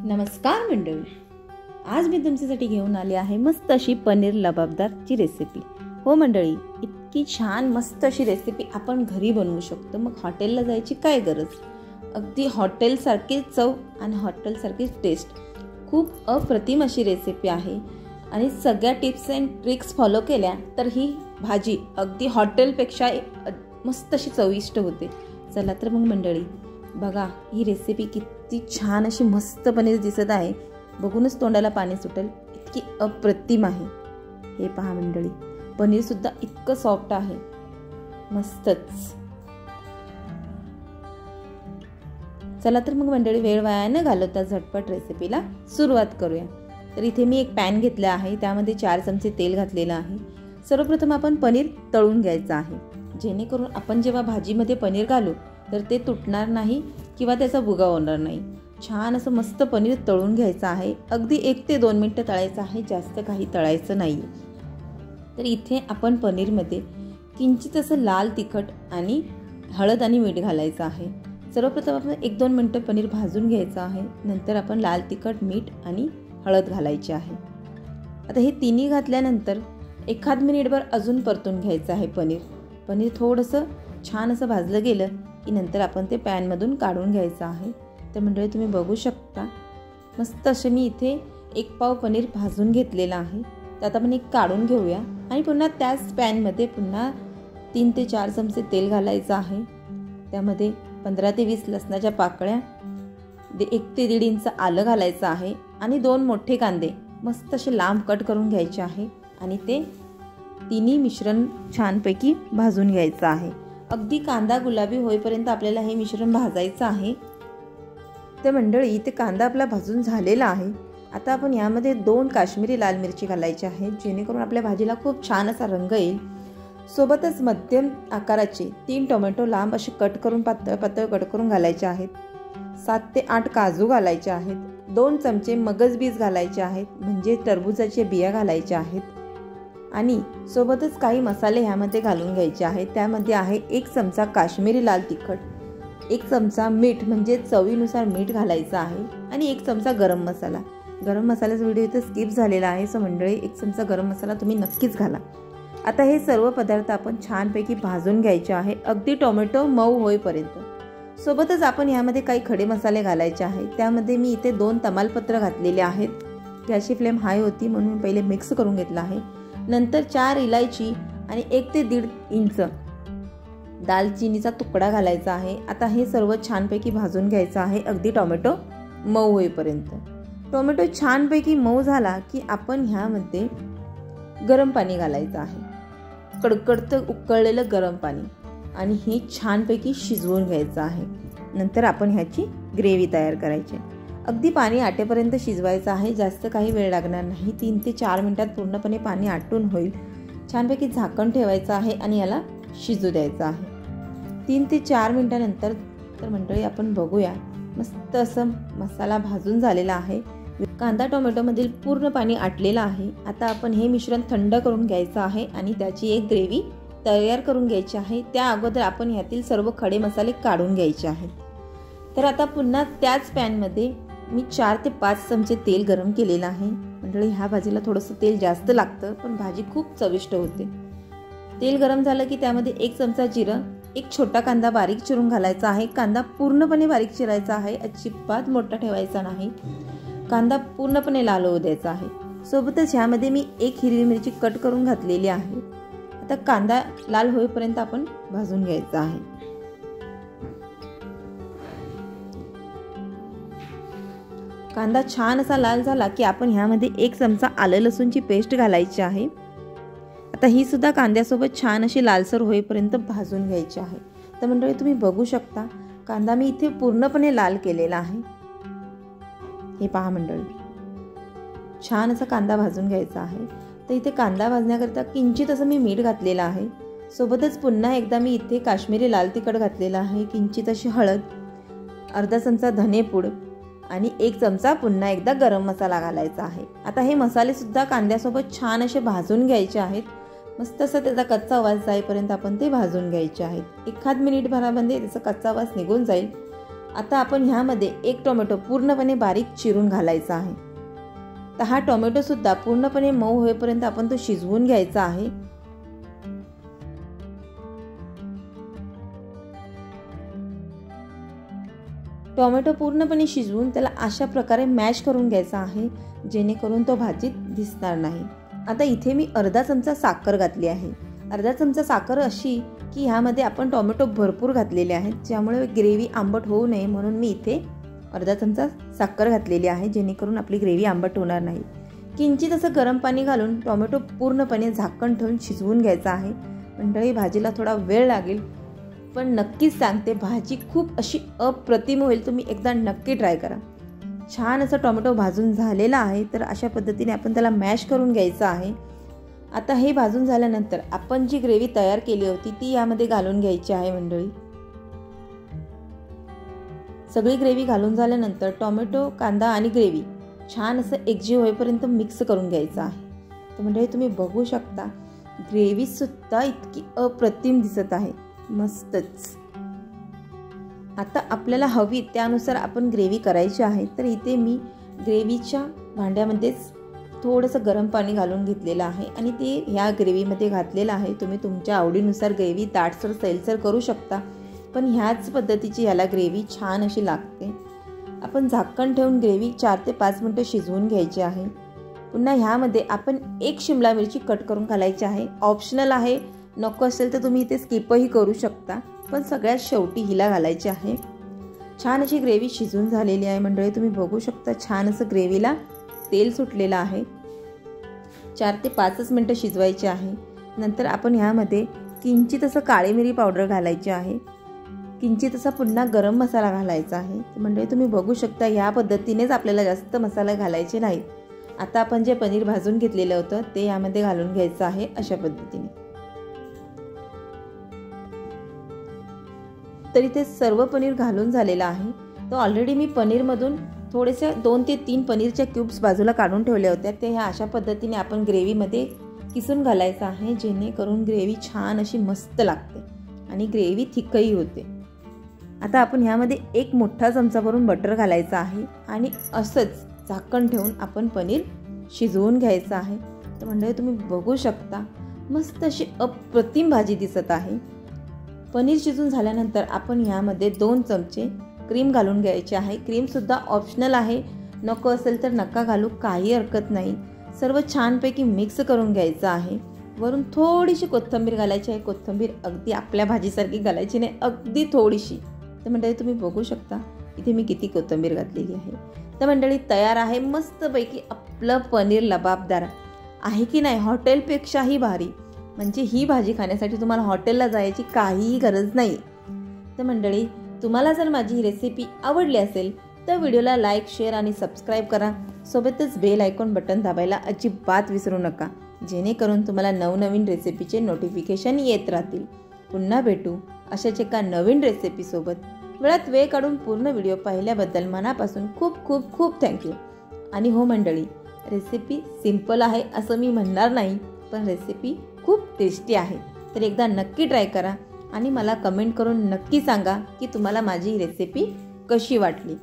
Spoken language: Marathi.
नमस्कार मंडळी, आज मी तुमच्यासाठी घेऊन आले आहे मस्त अशी पनीर लबाबदारची रेसिपी। हो मंडळी, इतकी छान मस्त अशी रेसिपी आपण घरी बनवू शकतो। मग हॉटेलला जायची काय गरज। अगदी हॉटेलसारखी चव आणि हॉटेलसारखीच टेस्ट, खूप अप्रतिम अशी रेसिपी आहे। आणि सगळ्या टिप्स अँड ट्रिक्स फॉलो केल्या तर ही भाजी अगदी हॉटेलपेक्षा मस्त अशी चविष्ट होते। चला तर मग मंडळी बघा, ही रेसिपी किती छान अशी मस्त पनीर दिसत आहे, बघूनच तोंडाला पाणी सुटेल, इतकी अप्रतिम आहे। हे पहा मंडळी, पनीर सुद्धा इतकं सॉफ्ट आहे, मस्तच। चला तर मग मंडळी वेळ वाया न घालवता झटपट रेसिपीला सुरुवात करूया। तर इथे मी एक पॅन घेतला आहे, त्यामध्ये 4 चमचे तेल घातलेलं आहे। सर्वप्रथम आपण पनीर तळून घ्यायचं आहे, जेणेकरून आपण जेव्हा भाजीमध्ये पनीर घालू तर ते तुटणार नाही किंवा त्याचा भुगा होणार नाही। छान असं मस्त पनीर तळून घ्यायचं आहे, अगदी 1 ते 2 मिनिटं तळायचं आहे, जास्त काही तळायचं नाही। तर इथे आपण पनीरमध्ये किंचित असं लाल तिखट आणि हळद आणि मीठ घालायचं आहे। सर्वप्रथम आपण 1-2 मिनिटं पनीर भाजून घ्यायचं आहे, नंतर आपण लाल तिखट, मीठ आणि हळद घालायची आहे। आता हे तिन्ही घातल्यानंतर 1 मिनिटभर अजून परतून घ्यायचं आहे पनीर थोडंसं छान असं भाजलं गेलं की नंतर आपण ते पॅनमधून काढून घ्यायचं आहे। तर मंडळी तुम्ही बघू शकता, मस्त असं मी इथे 1 पाव पनीर भाजून घेतलेलं आहे। तर आता आपण एक काढून घेऊया आणि पुन्हा त्याच पॅनमध्ये पुन्हा 3 ते 4 चमचे तेल घालायचं आहे। त्यामध्ये 15 ते 20 लसणाच्या पाकळ्या, 1 ते 1.5 इंच आलं घालायचं आहे आणि 2 मोठे कांदे मस्त असे लांब कट करून घ्यायचे आहे आणि ते तिन्ही मिश्रण छानपैकी भाजून घ्यायचं आहे। अगदी कांदा गुलाबी होईपर्यंत आपल्याला हे मिश्रण भाजायचं आहे। तर मंडळी इथे कांदा आपला भाजून झालेला आहे। आता आपण यामध्ये 2 काश्मीरी लाल मिरची घालायची आहे, जेणेकरून आपल्या भाजीला खूप छान असा रंग येईल। सोबतच मध्यम आकाराचे 3 टोमॅटो लांब असे कट करून पातळ पातळ कट करून घालायचे आहेत। 7 ते 8 काजू घालायचे आहेत। 2 चमचे मगज बीज घालायचे आहेत, म्हणजे टरबूजाच्या बिया घालायच्या आहेत। आणि सोबतच काही मसाले ह्यामध्ये घालून घ्यायचे आहेत। त्यामध्ये आहे 1 चमचा काश्मीरी लाल तिखट, 1 चमचा मीठ म्हणजे चवीनुसार मीठ घालायचं आहे आणि 1 चमचा गरम मसाला। गरम मसाल्याचा व्हिडिओ इथे स्किप झालेला आहे, सो मंडळी 1 चमचा गरम मसाला तुम्ही नक्कीच घाला। आता हे सर्व पदार्थ आपण छानपैकी भाजून घ्यायचे आहे, अगदी टोमॅटो मऊ होईपर्यंत। सोबतच आपण यामध्ये काही खडे मसाले घालायचे आहेत। त्यामध्ये मी इथे 2 तमालपत्र घातलेले आहेत। गॅसची फ्लेम हाय होती म्हणून पहिले मिक्स करून घेतला आहे। नंतर 4 इलायची आणि 1 ते 1.5 इंच दालचिनीचा तुकडा घालायचा आहे। आता हे सर्व छानपैकी भाजून घ्यायचं आहे, अगदी टोमॅटो मऊ होईपर्यंत। टोमॅटो छानपैकी मऊ झाला की आपण ह्यामध्ये गरम पाणी घालायचं आहे, कडकडतं उकळलेलं गरम पाणी, आणि हे छानपैकी शिजवून घ्यायचं आहे। नंतर आपण ह्याची ग्रेव्ही तयार करायची। अगदी पाणी आटेपर्यंत शिजवायचं आहे, जास्त काही वेळ लागणार नाही। 3 ते 4 मिनिटात पूर्णपणे पाणी आटून होईल। छानपैकी झाकण ठेवायचं आहे आणि याला शिजू द्यायचं आहे। 3 ते 4 मिनिटानंतर तर मंडळी आपण बघूया, मस्त असं मसाला भाजून झालेला आहे, कांदा टोमॅटोमधील पूर्ण पाणी आटलेलं आहे। आता आपण हे मिश्रण थंड करून घ्यायचं आहे आणि त्याची एक ग्रेव्ही तयार करून घ्यायची आहे। त्या अगोदर आपण यातील सर्व खडे मसाले काढून घ्यायचे आहेत। तर आता पुन्हा त्याच पॅनमध्ये मी 4 ते 5 चमचे तेल गरम केलेलं आहे। मंडळी ह्या भाजीला थोडंसं तेल जास्त लागतं, पण भाजी खूप चविष्ट होते। तेल गरम झालं की त्यामध्ये 1 चमचा जिरं, 1 छोटा कांदा बारीक चिरून घालायचा आहे। कांदा पूर्णपणे बारीक चिरायचा आहे, अजिबात मोठा ठेवायचा नाही। कांदा पूर्णपणे लाल होऊ द्यायचा आहे। सोबतच ह्यामध्ये मी 1 हिरवी मिरची कट करून घातलेली आहे। आता कांदा लाल होईपर्यंत आपण भाजून घ्यायचा आहे। कांदा छान असा लाल झाला की आपण ह्यामध्ये 1 चमचा आलं लसूणची पेस्ट घालायची आहे। आता ही सुद्धा कांद्यासोबत छान अशी लालसर होईपर्यंत भाजून घ्यायची आहे। तर मंडळी तुम्ही बघू शकता, कांदा मी इथे पूर्णपणे लाल केलेला आहे। हे पहा मंडळी, छान असा कांदा भाजून घ्यायचा आहे। तर इथे कांदा भाजण्याकरता किंचित असं मी मीठ घातलेलं आहे। सोबतच पुन्हा एकदा मी इथे काश्मीरी लाल तिखट घातलेलं आहे, किंचित अशी हळद, अर्धा चमचा धनेपूड आणि 1 चमचा पुन्हा एकदा गरम मसाला घालायचा आहे। आता हे मसाले सुद्धा कांद्यासोबत छान असे भाजून घ्यायचे आहेत। मस्त असं त्याचा कच्चा वास जाईपर्यंत आपण ते भाजून घ्यायचे आहेत। 1 मिनिट भरामध्ये त्याचा कच्चा वास निघून जाईल आता आपण ह्यामध्ये एक टोमॅटो पूर्णपणे बारीक चिरून घालायचा आहे। तर हा टोमॅटो सुद्धा पूर्णपणे मऊ होईपर्यंत आपण तो शिजवून घ्यायचा आहे। टोमॅटो पूर्णपणे शिजवून त्याला अशा प्रकारे मॅश करून घ्यायचा आहे, जेणेकरून तो भाजीत दिसणार नाही। आता इथे मी अर्धा चमचा साखर घातली आहे। अर्धा चमचा साखर अशी की ह्यामध्ये आपण टोमॅटो भरपूर घातलेले आहेत, ज्यामुळे ग्रेव्ही आंबट होऊ नये म्हणून मी इथे अर्धा चमचा साखर घातलेली आहे, जेणेकरून आपली ग्रेव्ही आंबट होणार नाही। किंचित असं गरम पाणी घालून टोमॅटो पूर्णपणे झाकण ठेवून शिजवून घ्यायचा आहे। मंडळी, भाजीला थोडा वेळ लागेल, पण नक्कीच सांगते भाजी खूप अशी अप्रतिम होईल। तुम्ही एकदा नक्की ट्राय करा। छान असं टोमॅटो भाजून झालेला आहे, तर अशा पद्धतीने आपण त्याला मॅश करून घ्यायचं आहे। आता हे भाजून झाल्यानंतर आपण जी ग्रेव्ही तयार केली होती ती यामध्ये घालून घ्यायची आहे। मंडळी, सगळी ग्रेव्ही घालून झाल्यानंतर टोमॅटो, कांदा आणि ग्रेव्ही छान असं एकजीव होईपर्यंत मिक्स करून घ्यायचं आहे। तर मंडळी, तुम्ही बघू शकता ग्रेव्ही सुद्धा इतकी अप्रतिम दिसत आहे, मस्तच। आता आपल्याला हवी त्यानुसार आपण ग्रेव्ही करायची आहे। तर इथे मी ग्रेव्हीच्या भांड्यामध्येच थोडंसं गरम पाणी घालून घेतलेलं आहे आणि ते ह्या ग्रेव्हीमध्ये घातलेलं आहे। तुम्ही तुमच्या आवडीनुसार ग्रेव्ही दाटसर सैलसर करू शकता, पण ह्याच पद्धतीची याला ग्रेव्ही छान अशी लागते। आपण झाकण ठेवून ग्रेव्ही 4 ते 5 मिनिटं शिजवून घ्यायची आहे। पुन्हा ह्यामध्ये आपण एक शिमला मिरची कट करून घालायची आहे। ऑप्शनल आहे, नको असेल तर तुम्ही इथे स्किपही करू शकता, पण सगळ्यात शेवटी हिला घालायची आहे। छान अशी ग्रेव्ही शिजून झालेली आहे। मंडळी, तुम्ही बघू शकता छान असं ग्रेव्हीला तेल सुटलेलं आहे। 4 ते 5 मिनिटं शिजवायचे आहे। नंतर आपण ह्यामध्ये किंचित असं काळी मिरी पावडर घालायची आहे। किंचित असा पुन्हा गरम मसाला घालायचा आहे। मंडळी, तुम्ही बघू शकता ह्या पद्धतीनेच आपल्याला जास्त मसाला घालायचे नाहीत। आता आपण जे पनीर भाजून घेतलेलं होतं ते यामध्ये घालून घ्यायचं आहे अशा पद्धतीने। तरी ते सर्व पनीर घालून झालेलं आहे। तो ऑलरेडी मी पनीरमधून थोडेसे 2 ते 3 पनीरच्या क्यूब्स बाजूला काढून ठेवल्या होत्या। ते ह्या अशा पद्धतीने आपण ग्रेव्हीमध्ये किसून घालायचं आहे, जेणेकरून ग्रेव्ही छान अशी मस्त लागते आणि ग्रेव्ही थिकही होते। आता आपण ह्यामध्ये एक मोठा चमचा भरून बटर घालायचा आहे आणि असंच झाकण ठेवून आपण पनीर शिजवून घ्यायचं आहे। तर मंडळी, तुम्ही बघू शकता मस्त अशी अप्रतिम भाजी दिसत आहे। पनीर शिजून झाल्यानंतर आपण ह्यामध्ये 2 चमचे क्रीम घालून घ्यायचे आहे। क्रीम सुद्धा ऑप्शनल आहे, नको असेल तर नका घालू, काही हरकत नाही। सर्व छानपैकी मिक्स करून घ्यायचं आहे। वरून थोडीशी कोथिंबीर घालायची आहे। कोथिंबीर अगदी आपल्या भाजीसारखी घालायची नाही, अगदी थोडीशी। तर मंडळी, तुम्ही बघू शकता इथे मी किती कोथिंबीर घातलेली आहे। तर मंडळी, तयार आहे मस्तपैकी आपलं पनीर लबाबदार, आहे की नाही? हॉटेलपेक्षाही भारी। म्हणजे ही भाजी खाण्यासाठी तुम्हाला हॉटेलला जायची काहीही गरज नाही। तर मंडळी, तुम्हाला जर माझी ही रेसिपी आवडली असेल तर व्हिडिओला लाईक, शेअर आणि सबस्क्राईब करा। सोबतच बेल आयकॉन बटन दाबायला अजिबात विसरू नका, जेणेकरून तुम्हाला नवनवीन रेसिपीचे नोटिफिकेशन येत राहतील। पुन्हा भेटू अशाच एका नवीन रेसिपीसोबत। वेळात वेळ काढून पूर्ण व्हिडिओ पाहिल्याबद्दल मनापासून खूप खूप खूप थँक्यू। आणि हो मंडळी, रेसिपी सिंपल आहे असं मी म्हणणार नाही, पण रेसिपी खूप टेस्टी आहे। तर एकदा नक्की ट्राय करा आणि मला कमेंट करून नक्की सांगा की तुम्हाला माझी रेसिपी कशी वाटली।